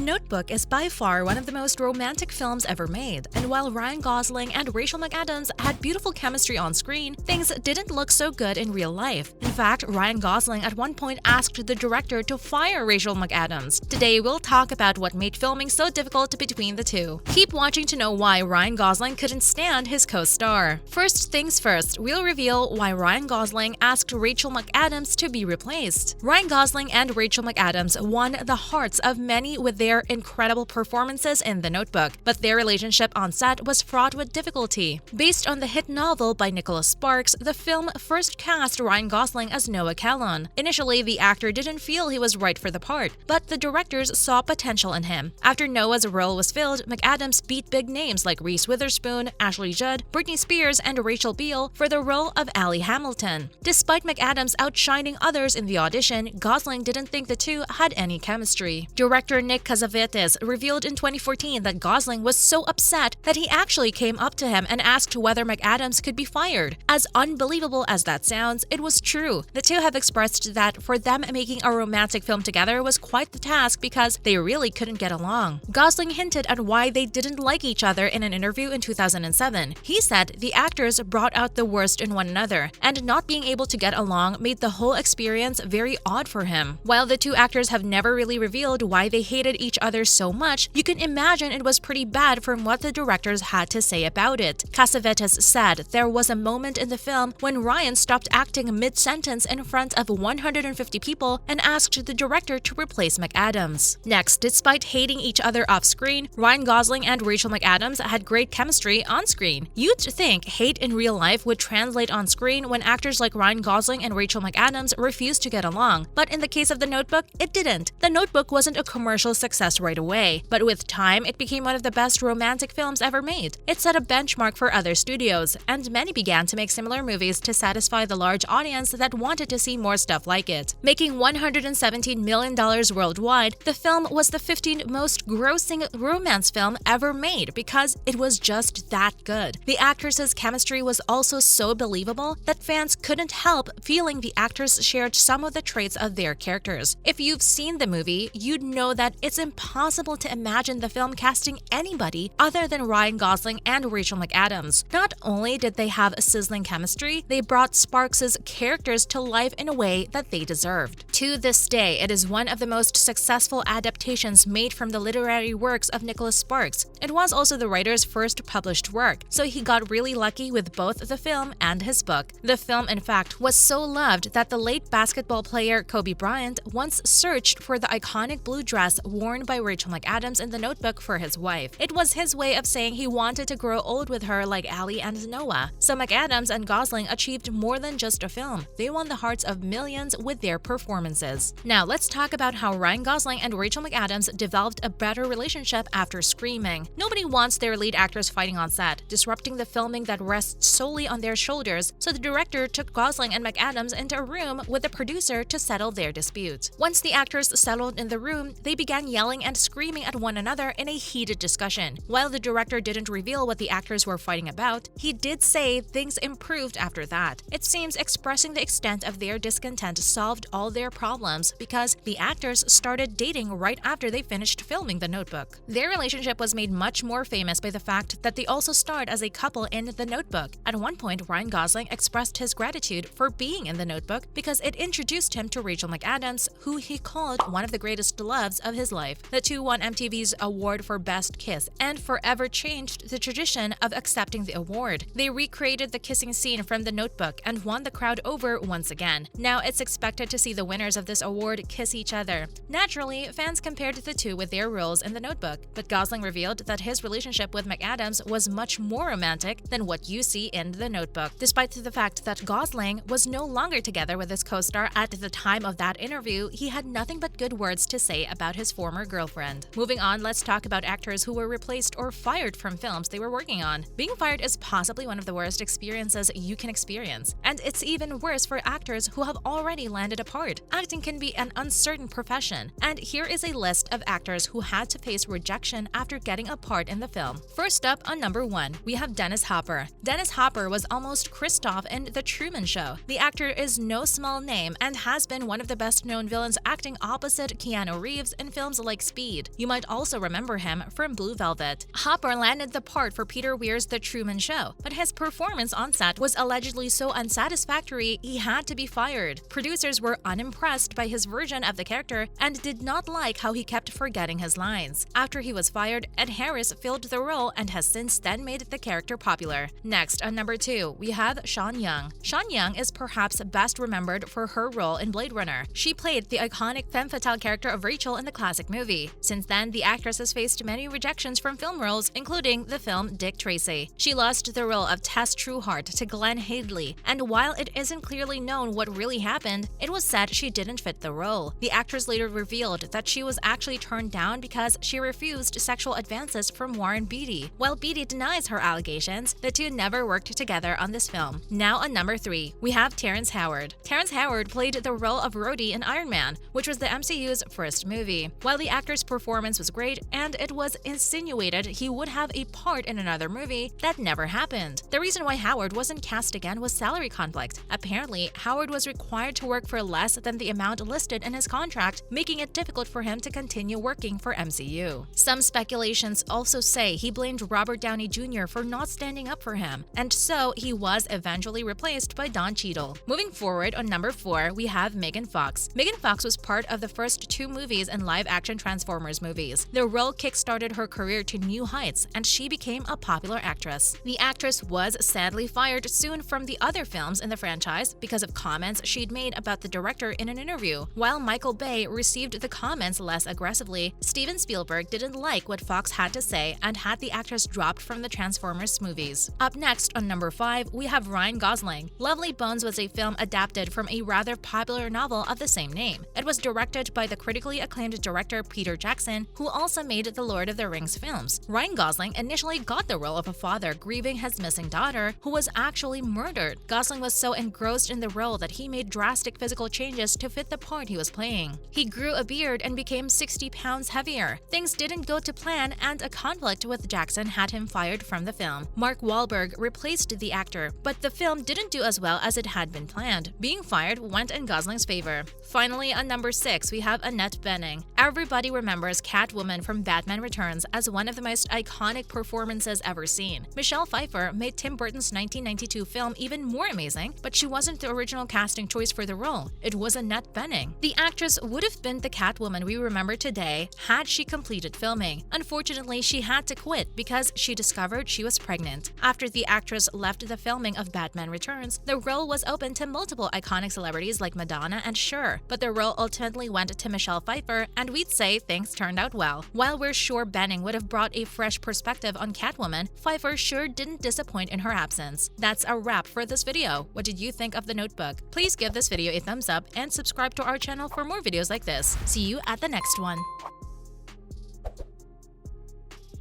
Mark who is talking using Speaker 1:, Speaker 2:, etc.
Speaker 1: The Notebook is by far one of the most romantic films ever made, and while Ryan Gosling and Rachel McAdams had beautiful chemistry on screen, things didn't look so good in real life. In fact, Ryan Gosling at one point asked the director to fire Rachel McAdams. Today, we'll talk about what made filming so difficult between the two. Keep watching to know why Ryan Gosling couldn't stand his co-star. First things first, we'll reveal why Ryan Gosling asked Rachel McAdams to be replaced. Ryan Gosling and Rachel McAdams won the hearts of many with their incredible performances in The Notebook, but their relationship on set was fraught with difficulty. Based on the hit novel by Nicholas Sparks, the film first cast Ryan Gosling as Noah Kellon. Initially, the actor didn't feel he was right for the part, but the directors saw potential in him. After Noah's role was filled, McAdams beat big names like Reese Witherspoon, Ashley Judd, Britney Spears, and Rachel Beale for the role of Allie Hamilton. Despite McAdams outshining others in the audition, Gosling didn't think the two had any chemistry. Director Nick Cassavetes revealed in 2014 that Gosling was so upset that he actually came up to him and asked whether McAdams could be fired. As unbelievable as that sounds, it was true. The two have expressed that for them making a romantic film together was quite the task because they really couldn't get along. Gosling hinted at why they didn't like each other in an interview in 2007. He said the actors brought out the worst in one another, and not being able to get along made the whole experience very odd for him. While the two actors have never really revealed why they hated each other so much, you can imagine it was pretty bad from what the directors had to say about it. Cassavetes said there was a moment in the film when Ryan stopped acting mid-sentence in front of 150 people and asked the director to replace McAdams. Next, despite hating each other off-screen, Ryan Gosling and Rachel McAdams had great chemistry on-screen. You'd think hate in real life would translate on screen when actors like Ryan Gosling and Rachel McAdams refused to get along, but in the case of The Notebook, it didn't. The Notebook wasn't a commercial success right away, but with time, it became one of the best romantic films ever made. It set a benchmark for other studios, and many began to make similar movies to satisfy the large audience that wanted to see more stuff like it. Making $117 million worldwide, the film was the 15th most grossing romance film ever made because it was just that good. The actresses' chemistry was also so believable that fans couldn't help feeling the actors shared some of the traits of their characters. If you've seen the movie, you'd know that it's impossible to imagine the film casting anybody other than Ryan Gosling and Rachel McAdams. Not only did they have a sizzling chemistry, they brought Sparks' characters to life in a way that they deserved. To this day, it is one of the most successful adaptations made from the literary works of Nicholas Sparks. It was also the writer's first published work, so he got really lucky with both the film and his book. The film, in fact, was so loved that the late basketball player Kobe Bryant once searched for the iconic blue dress worn by Rachel McAdams in The Notebook for his wife. It was his way of saying he wanted to grow old with her like Allie and Noah. So McAdams and Gosling achieved more than just a film. They won the hearts of millions with their performances. Now let's talk about how Ryan Gosling and Rachel McAdams developed a better relationship after Screaming. Nobody wants their lead actors fighting on set, disrupting the filming that rests solely on their shoulders, so the director took Gosling and McAdams into a room with the producer to settle their dispute. Once the actors settled in the room, they began yelling and screaming at one another in a heated discussion. While the director didn't reveal what the actors were fighting about, he did say things improved after that. It seems expressing the extent of their discontent solved all their problems because the actors started dating right after they finished filming The Notebook. Their relationship was made much more famous by the fact that they also starred as a couple in The Notebook. At one point, Ryan Gosling expressed his gratitude for being in The Notebook because it introduced him to Rachel McAdams, who he called one of the greatest loves of his life. The two won MTV's award for Best Kiss and forever changed the tradition of accepting the award. They recreated the kissing scene from The Notebook and won the crowd over once again. Now it's expected to see the winners of this award kiss each other. Naturally, fans compared the two with their roles in The Notebook, but Gosling revealed that his relationship with McAdams was much more romantic than what you see in The Notebook. Despite the fact that Gosling was no longer together with his co-star at the time of that interview, he had nothing but good words to say about his former girlfriend. Moving on, let's talk about actors who were replaced or fired from films they were working on. Being fired is possibly one of the worst experiences you can experience, and it's even worse for actors who have already landed a part. Acting can be an uncertain profession, and here is a list of actors who had to face rejection after getting a part in the film. First up, on number 1, we have Dennis Hopper. Dennis Hopper was almost Kristoff in The Truman Show. The actor is no small name and has been one of the best-known villains acting opposite Keanu Reeves in films like speed. You might also remember him from Blue Velvet. Hopper landed the part for Peter Weir's The Truman Show, but his performance on set was allegedly so unsatisfactory he had to be fired. Producers were unimpressed by his version of the character and did not like how he kept forgetting his lines. After he was fired, Ed Harris filled the role and has since then made the character popular. Next, on number 2, we have Sean Young. Sean Young is perhaps best remembered for her role in Blade Runner. She played the iconic femme fatale character of Rachel in the classic movie. Since then, the actress has faced many rejections from film roles, including the film Dick Tracy. She lost the role of Tess Trueheart to Glenn Hadley, and while it isn't clearly known what really happened, it was said she didn't fit the role. The actress later revealed that she was actually turned down because she refused sexual advances from Warren Beatty. While Beatty denies her allegations, the two never worked together on this film. Now on number 3, we have Terrence Howard. Terrence Howard played the role of Rhodey in Iron Man, which was the MCU's first movie. While the actor's performance was great and it was insinuated he would have a part in another movie, that never happened. The reason why Howard wasn't cast again was salary conflict. Apparently, Howard was required to work for less than the amount listed in his contract, making it difficult for him to continue working for MCU. Some speculations also say he blamed Robert Downey Jr. for not standing up for him, and so he was eventually replaced by Don Cheadle. Moving forward, on number 4, we have Megan Fox. Megan Fox was part of the first 2 movies and live-action Transformers movies. The role kickstarted her career to new heights, and she became a popular actress. The actress was sadly fired soon from the other films in the franchise because of comments she'd made about the director in an interview. While Michael Bay received the comments less aggressively, Steven Spielberg didn't like what Fox had to say and had the actress dropped from the Transformers movies. Up next, on number 5, we have Ryan Gosling. Lovely Bones was a film adapted from a rather popular novel of the same name. It was directed by the critically acclaimed director Peter Jackson, who also made the Lord of the Rings films. Ryan Gosling initially got the role of a father grieving his missing daughter, who was actually murdered. Gosling was so engrossed in the role that he made drastic physical changes to fit the part he was playing. He grew a beard and became 60 pounds heavier. Things didn't go to plan, and a conflict with Jackson had him fired from the film. Mark Wahlberg replaced the actor, but the film didn't do as well as it had been planned. Being fired went in Gosling's favor. Finally, on number 6, we have Annette Bening. Everybody remembers Catwoman from Batman Returns as one of the most iconic performances ever seen. Michelle Pfeiffer made Tim Burton's 1992 film even more amazing, but she wasn't the original casting choice for the role. It was Annette Bening. The actress would have been the Catwoman we remember today had she completed filming. Unfortunately, she had to quit because she discovered she was pregnant. After the actress left the filming of Batman Returns, the role was open to multiple iconic celebrities like Madonna and Cher, but the role ultimately went to Michelle Pfeiffer, and we'd say things turned out well. While we're sure Bening would have brought a fresh perspective on Catwoman, Pfeiffer sure didn't disappoint in her absence. That's a wrap for this video. What did you think of The Notebook? Please give this video a thumbs up and subscribe to our channel for more videos like this. See you at the next one.